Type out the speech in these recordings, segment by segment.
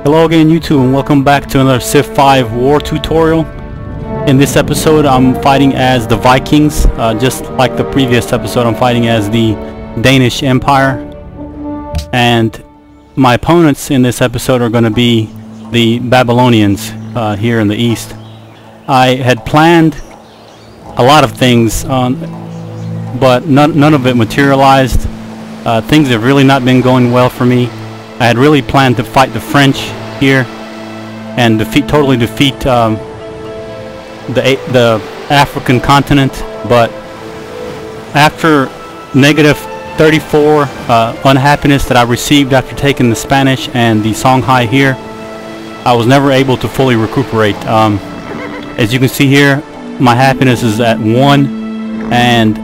Hello again YouTube, and welcome back to another Civ 5 war tutorial. In this episode I'm fighting as the Vikings. Just like the previous episode, I'm fighting as the Danish Empire. And my opponents in this episode are going to be the Babylonians here in the east. I had planned a lot of things, but none of it materialized. Things have really not been going well for me. I had really planned to fight the French here and totally defeat the African continent, but after negative 34 unhappiness that I received after taking the Spanish and the Songhai here, I was never able to fully recuperate. As you can see here, my happiness is at 1, and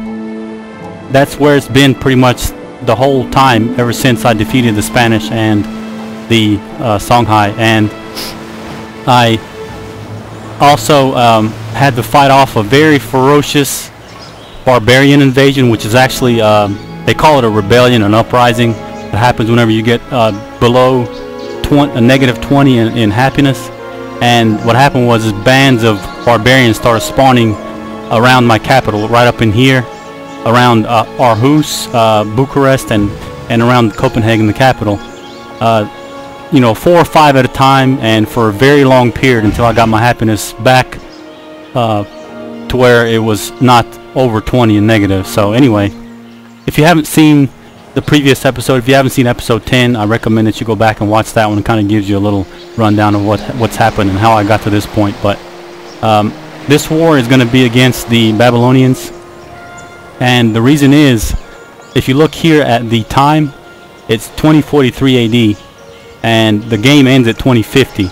that's where it's been pretty much the whole time ever since I defeated the Spanish and the Songhai. And I also had to fight off a very ferocious barbarian invasion, which is actually they call it a rebellion, an uprising. It happens whenever you get below negative 20 in happiness. And what happened was bands of barbarians started spawning around my capital, right up in here, around Aarhus, Bucharest, and around Copenhagen, the capital. You know, 4 or 5 at a time, and for a very long period until I got my happiness back to where it was not over 20 and negative. So anyway, if you haven't seen the previous episode, if you haven't seen episode 10, I recommend that you go back and watch that one. It kind of gives you a little rundown of what's happened and how I got to this point. But this war is going to be against the Babylonians. And the reason is, if you look here at the time, it's 2043 AD, and the game ends at 2050.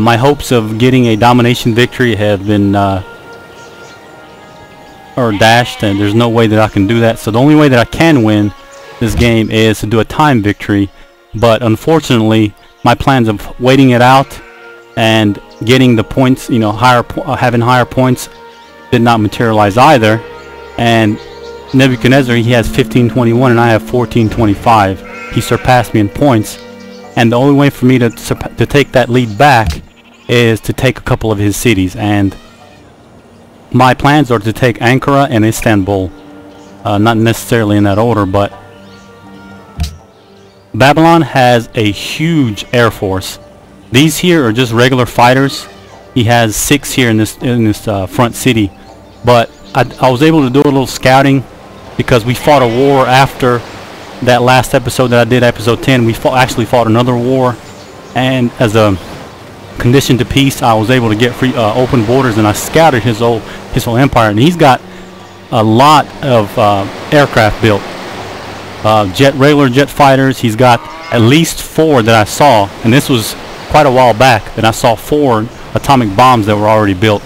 My hopes of getting a domination victory have been dashed, and there's no way that I can do that. So the only way that I can win this game is to do a time victory. But unfortunately, my plans of waiting it out and getting the points, you know, having higher points, did not materialize either. And Nebuchadnezzar, he has 1521 and I have 1425. He surpassed me in points, and the only way for me to take that lead back is to take a couple of his cities. And my plans are to take Ankara and Istanbul, not necessarily in that order, but Babylon has a huge air force. These here are just regular fighters. He has 6 here in this front city, but I was able to do a little scouting because we fought a war after that last episode that I did, episode 10. We actually fought another war, and as a condition to peace, I was able to get free open borders, and I scouted his whole empire. And he's got a lot of aircraft built, regular jet fighters. He's got at least 4 that I saw, and this was quite a while back that I saw 4 atomic bombs that were already built.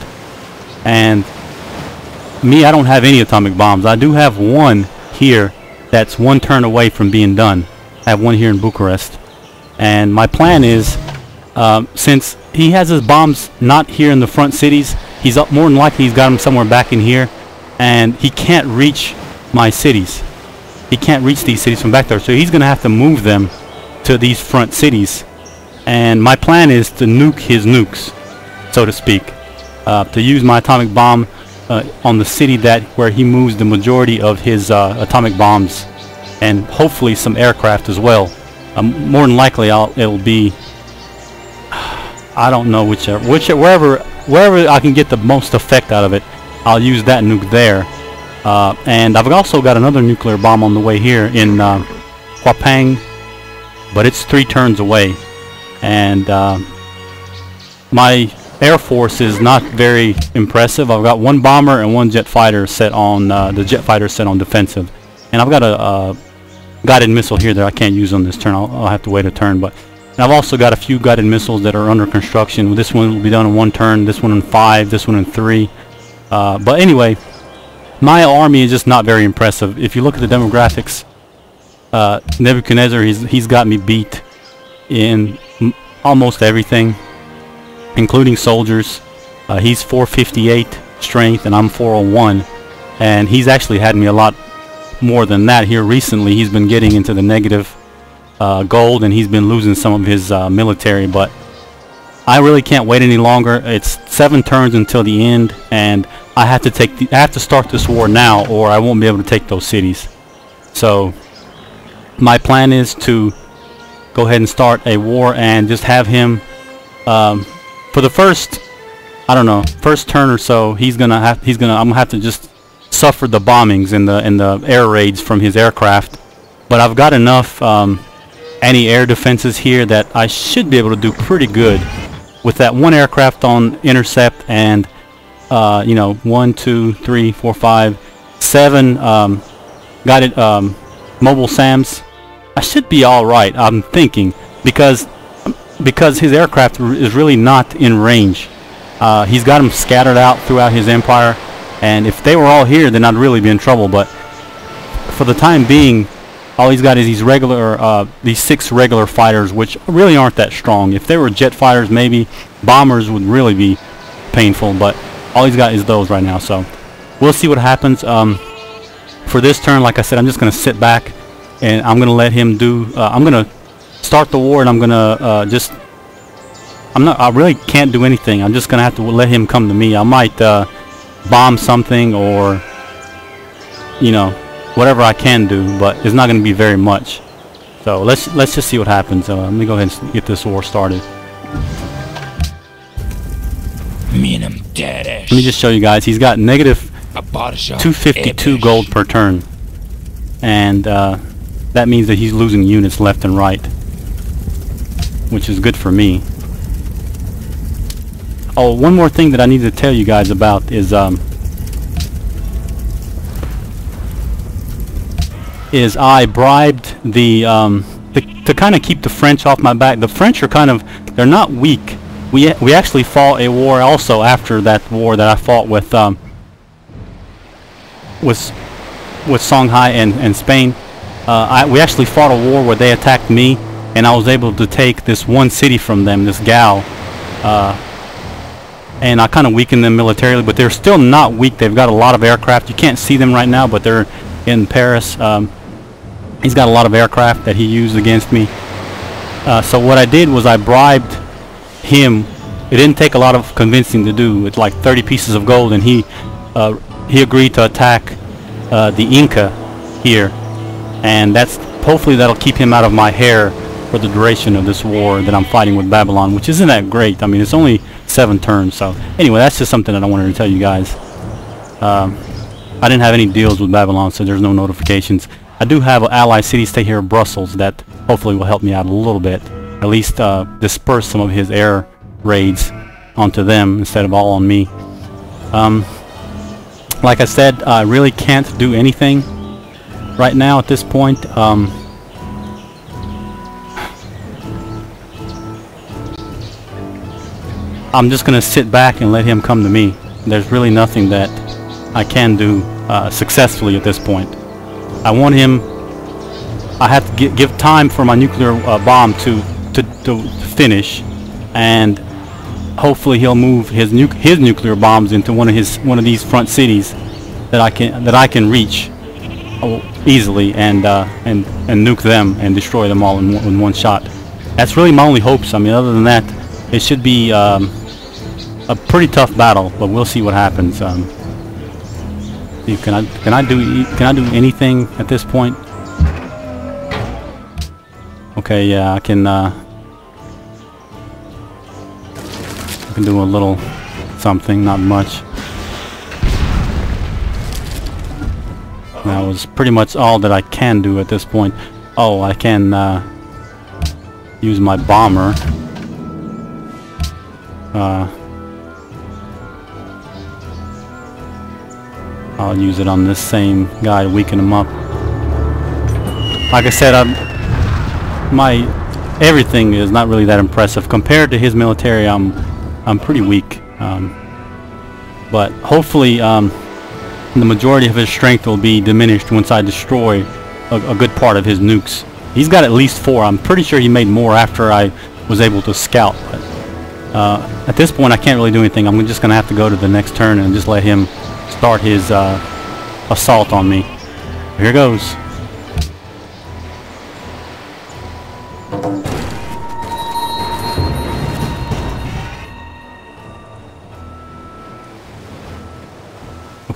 And me, I don't have any atomic bombs. I do have one here that's 1 turn away from being done. I have one here in Bucharest. And my plan is, since he has his bombs not here in the front cities, he's more than likely he's got them somewhere back in here, and he can't reach my cities. He can't reach these cities from back there, so he's going to have to move them to these front cities. And my plan is to nuke his nukes, so to speak, to use my atomic bomb on the city where he moves the majority of his atomic bombs, and hopefully some aircraft as well. More than likely it'll be, I don't know, wherever I can get the most effect out of it, I'll use that nuke there. And I've also got another nuclear bomb on the way here in Huapang, but it's 3 turns away. And my air force is not very impressive. I've got 1 bomber and 1 jet fighter set on the jet fighter set on defensive, and I've got a guided missile here that I can't use on this turn. I'll have to wait a turn. But and I've also got a few guided missiles that are under construction. This one will be done in 1 turn, this one in 5, this one in 3. But anyway, my army is just not very impressive. If you look at the demographics, Nebuchadnezzar, he's got me beat in almost everything, including soldiers. He's 458 strength and I'm 401, and he's actually had me a lot more than that here recently. He's been getting into the negative gold, and he's been losing some of his military, but I really can't wait any longer. It's 7 turns until the end, and I have to start this war now, or I won't be able to take those cities. So my plan is to go ahead and start a war and just have him for the first, I don't know, first turn or so. I'm gonna have to just suffer the bombings and the air raids from his aircraft. But I've got enough anti-air defenses here that I should be able to do pretty good with that one aircraft on intercept, and you know, 1, 2, 3, 4, 5, 7 guided mobile SAMs. I should be all right, I'm thinking, because his aircraft is really not in range. He's got them scattered out throughout his empire, and if they were all here, then I'd really be in trouble. But for the time being, all he's got is these 6 regular fighters, which really aren't that strong. If they were jet fighters, maybe bombers would really be painful, but all he's got is those right now. So we'll see what happens. For this turn, like I said, I'm just going to sit back, and I'm going to let him do, I'm going to start the war, and I'm going to I really can't do anything. I'm just going to have to let him come to me. I might bomb something, or, you know, whatever I can do, but it's not going to be very much. So let's just see what happens. Let me go ahead and get this war started. Let me just show you guys. He's got negative 252 gold per turn, and that means that he's losing units left and right, which is good for me. Oh, one more thing that I need to tell you guys about is I bribed the to kind of keep the French off my back. The French are they're not weak. We actually fought a war also after that war that I fought with Songhai and Spain. We actually fought a war where they attacked me, and I was able to take this one city from them, this Gao, and I kind of weakened them militarily, but they're still not weak. They've got a lot of aircraft. You can't see them right now, but they're in Paris. He's got a lot of aircraft that he used against me. So what I did was I bribed him. It didn't take a lot of convincing to do. It's like 30 pieces of gold, and he agreed to attack the Inca here, and hopefully that'll keep him out of my hair for the duration of this war that I'm fighting with Babylon, which isn't that great. I mean, it's only 7 turns. So anyway, that's just something that I wanted to tell you guys. I didn't have any deals with Babylon, so there's no notifications. I do have an ally city-state here, Brussels, that hopefully will help me out a little bit. At least disperse some of his air raids onto them instead of all on me. Like I said, I really can't do anything right now at this point. I'm just going to sit back and let him come to me. There's really nothing that I can do successfully at this point. I want him. I have to give time for my nuclear bomb to finish, and hopefully he'll move his nuclear bombs into one of these front cities that I can reach easily, and nuke them and destroy them all in one shot. That's really my only hopes. I mean, other than that, it should be a pretty tough battle, but we'll see what happens. Can I do anything at this point? Okay, yeah, I can do a little something, not much. That was pretty much all that I can do at this point. Oh, I can use my bomber. I'll use it on this same guy, weaken him up. Like I said, my everything is not really that impressive compared to his military. I'm pretty weak, but hopefully the majority of his strength will be diminished once I destroy a good part of his nukes. He's got at least 4. I'm pretty sure he made more after I was able to scout, but at this point I can't really do anything. I'm just gonna have to go to the next turn and just let him start his assault on me. Here goes.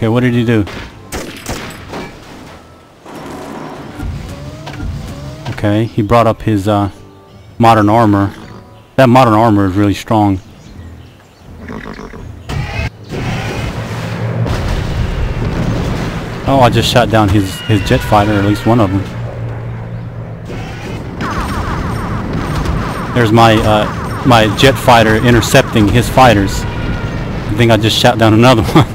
Okay, what did he do? Okay, he brought up his modern armor. That modern armor is really strong. Oh, I just shot down his jet fighter, at least one of them. There's my my jet fighter intercepting his fighters. I think I just shot down another one.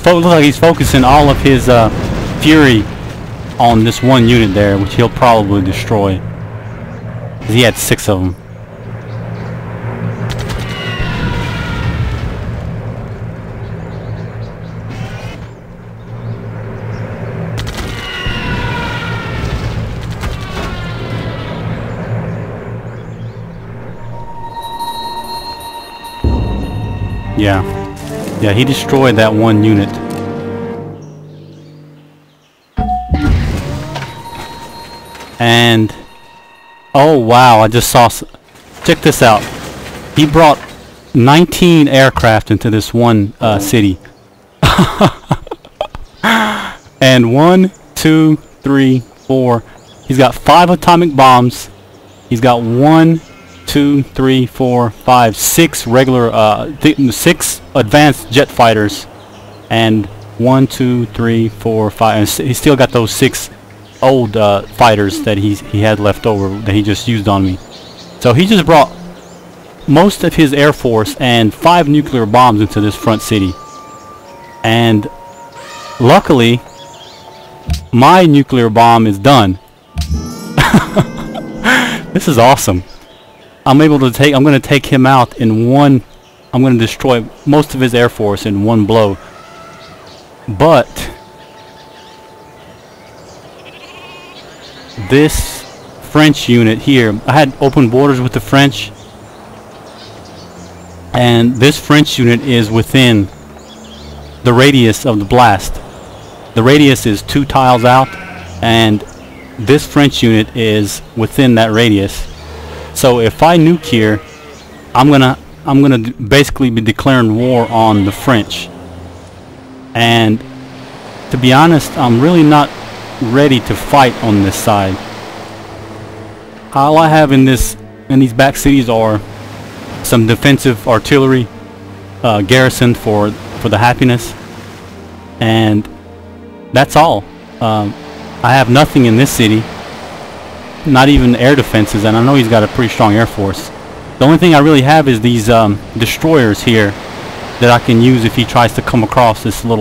Looks like he's focusing all of his fury on this one unit there, which he'll probably destroy. 'Cause he had 6 of them. Yeah, he destroyed that one unit. And oh wow, I just saw, check this out. He brought 19 aircraft into this one city. And 1, 2, 3, 4. He's got 5 atomic bombs. He's got 1, 2, 3, 4, 5, 6 regular 6 advanced jet fighters, and 1, 2, 3, 4, 5. And he's still got those 6 old fighters that he had left over that he just used on me. So he just brought most of his air force and 5 nuclear bombs into this front city. And luckily, my nuclear bomb is done. This is awesome. I'm going to take him out in one. I'm going to destroy most of his air force in one blow. But this French unit here, I had open borders with the French, and this French unit is within the radius of the blast. The radius is 2 tiles out, and this French unit is within that radius. So if I nuke here, I'm gonna basically be declaring war on the French. And to be honest, I'm really not ready to fight on this side. All I have in these back cities are some defensive artillery garrisoned for the happiness, and that's all. I have nothing in this city, not even air defenses, and I know he's got a pretty strong air force. The only thing I really have is these destroyers here that I can use if he tries to come across this little